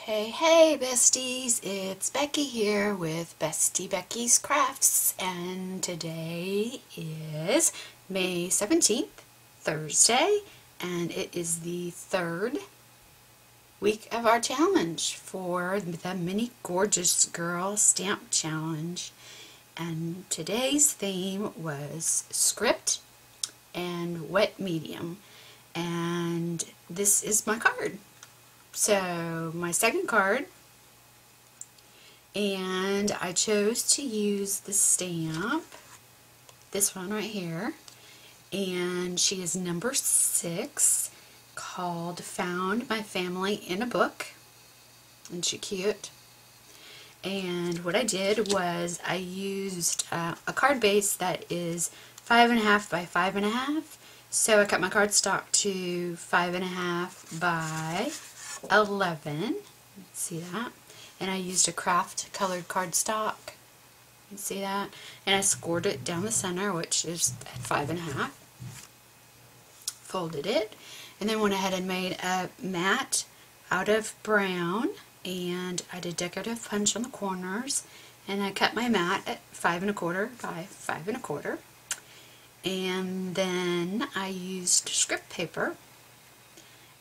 Hey besties, it's Becky here with Bestie Becky's Crafts, and today is May 17th, Thursday, and it is the third week of our challenge for the Mini Gorjuss Girl Stamp Challenge. And today's theme was script and wet medium, and this is my card. So my second card, and I chose to use the stamp, this one right here, and she is number 6, called Found My Family in a Book. Isn't she cute? And what I did was I used a card base that is 5.5 by 5.5, so I cut my cardstock to 5.5 by 11. See that? And I used a craft colored cardstock. You see that? And I scored it down the center, which is at 5.5. Folded it, and then went ahead and made a mat out of brown, and I did decorative punch on the corners, and I cut my mat at 5.25 by 5.25. And then I used script paper,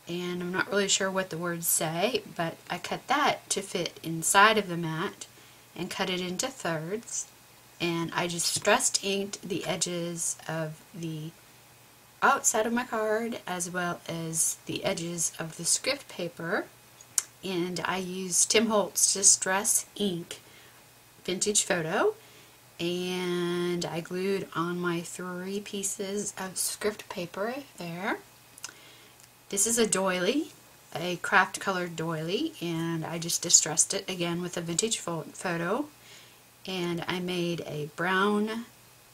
and I'm not really sure what the words say, but I cut that to fit inside of the mat and cut it into thirds, and I just stress inked the edges of the outside of my card as well as the edges of the script paper, and I used Tim Holtz Distress Ink Vintage Photo, and I glued on my 3 pieces of script paper there. This is a doily, a craft colored doily, and I just distressed it again with a vintage photo, and I made a brown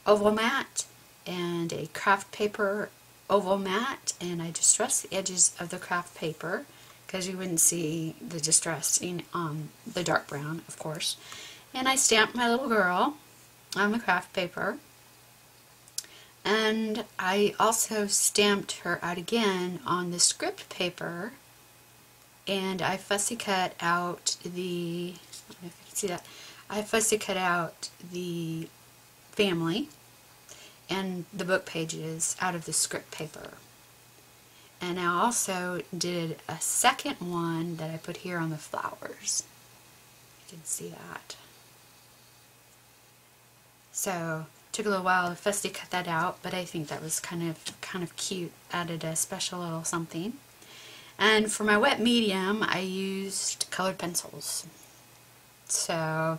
oval mat and a craft paper oval mat, and I distressed the edges of the craft paper because you wouldn't see the distressing on the dark brown, of course. And I stamped my little girl on the craft paper, and I also stamped her out again on the script paper, and I fussy cut out the, I don't know if you can see that, I fussy cut out the family and the book pages out of the script paper. And I also did a second one that I put here on the flowers. You can see that. So took a little while to fussy cut that out, but I think that was kind of cute. Added a special little something. And for my wet medium, I used colored pencils. So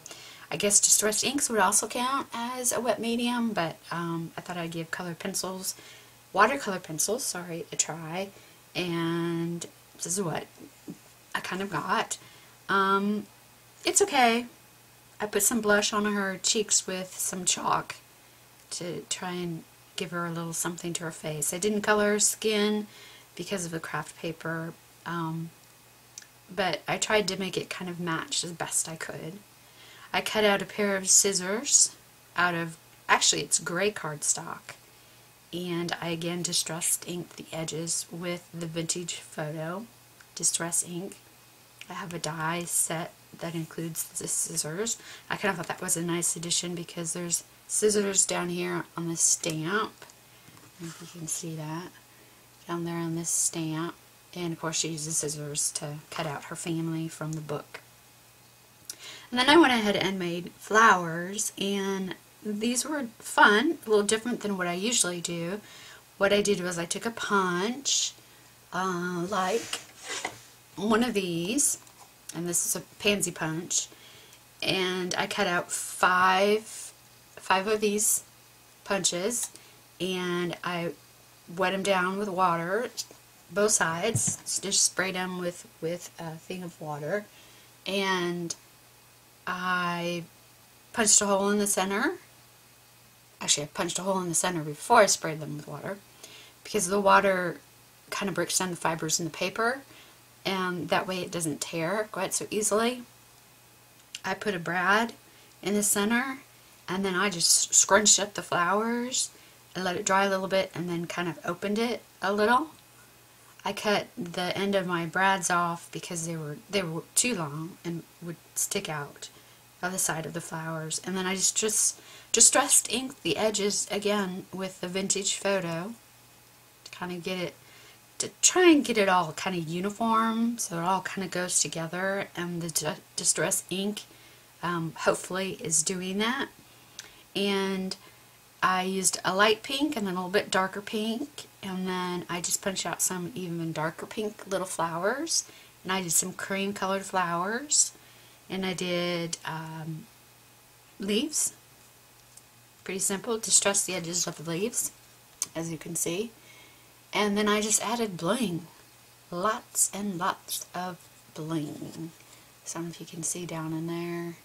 I guess distressed inks would also count as a wet medium, but I thought I'd give colored pencils, watercolor pencils, sorry, a try. And this is what I kind of got. It's okay. I put some blush on her cheeks with some chalk to try and give her a little something to her face. I didn't color her skin because of the craft paper, but I tried to make it kind of match as best I could. I cut out a pair of scissors out of, actually it's gray cardstock, and I again distress inked the edges with the vintage photo distress ink. I have a die set that includes the scissors. I kind of thought that was a nice addition because there's scissors down here on the stamp. I don't know if you can see that down there on this stamp, and of course she uses scissors to cut out her family from the book. And then I went ahead and made flowers, and these were fun, a little different than what I usually do. What I did was I took a punch like one of these, and this is a pansy punch, and I cut out five of these punches, and I wet them down with water, both sides, just sprayed them with a thing of water, and I punched a hole in the center. Actually, I punched a hole in the center before I sprayed them with water, because the water kind of breaks down the fibers in the paper, and that way it doesn't tear quite so easily. I put a brad in the center, and then I just scrunched up the flowers and let it dry a little bit, and then kind of opened it a little. I cut the end of my brads off because they were too long and would stick out of the side of the flowers. And then I just distressed inked the edges again with the vintage photo to kind of get it, to try and get it all kind of uniform so it all kind of goes together, and the distress ink hopefully is doing that. And I used a light pink and then a little bit darker pink, and then I just punched out some even darker pink little flowers, and I did some cream colored flowers, and I did leaves. Pretty simple, distress the edges of the leaves, as you can see. And then I just added bling. Lots and lots of bling. So I don't know if you can see down in there,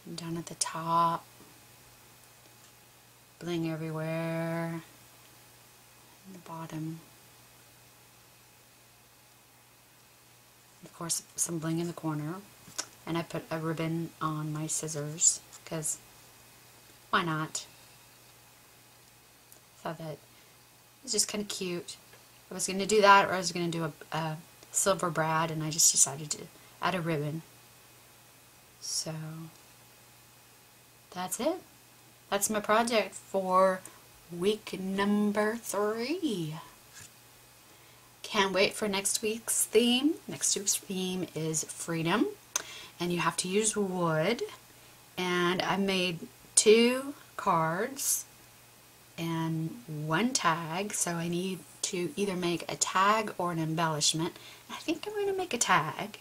and down at the top. Bling everywhere. And the bottom. And of course, some bling in the corner. And I put a ribbon on my scissors, because why not? Thought that it was just kind of cute. I was going to do that, or I was going to do a silver brad, and I just decided to add a ribbon. So that's it. That's my project for week number 3. Can't wait for next week's theme. Next week's theme is freedom, and you have to use wood. And I made 2 cards and 1 tag, so I need to either make a tag or an embellishment. I think I'm going to make a tag.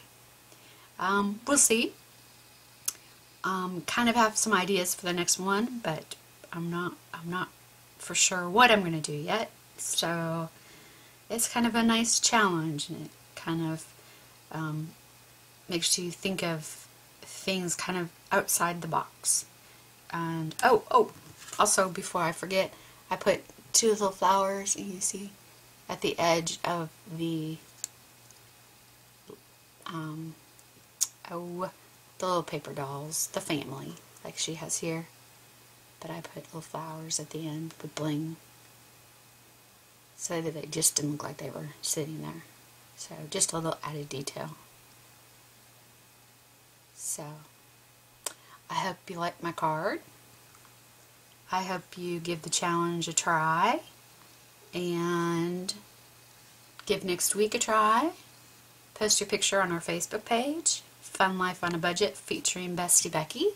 We'll see. Kind of have some ideas for the next one, but I'm not for sure what I'm going to do yet. So it's kind of a nice challenge, and it kind of makes you think of things kind of outside the box. And oh, also before I forget, I put 2 little flowers, and you see at the edge of the the little paper dolls, the family, like she has here. But I put little flowers at the end with bling, so that they just didn't look like they were sitting there. So just a little added detail. So I hope you like my card. I hope you give the challenge a try, and give next week a try. Post your picture on our Facebook page, Fun Life on a Budget, featuring Bestie Becky.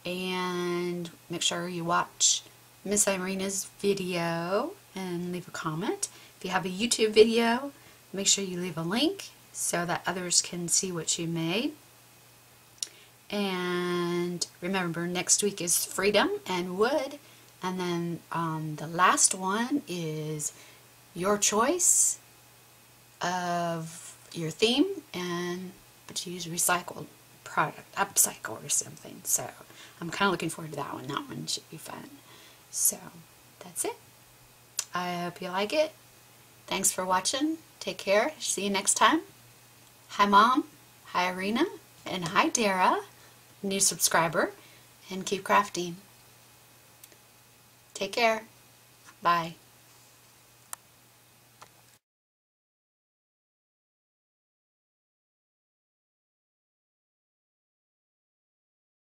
And make sure you watch Miss Irina's video and leave a comment. If you have a YouTube video, make sure you leave a link so that others can see what you made. And remember, next week is freedom and wood. And then the last one is your choice of your theme, but you use recycled product, upcycle or something. So I'm kind of looking forward to that one. That one should be fun. So that's it. I hope you like it. Thanks for watching. Take care. See you next time. Hi Mom. Hi Irina. And hi Dara, new subscriber. And keep crafting. Take care. Bye.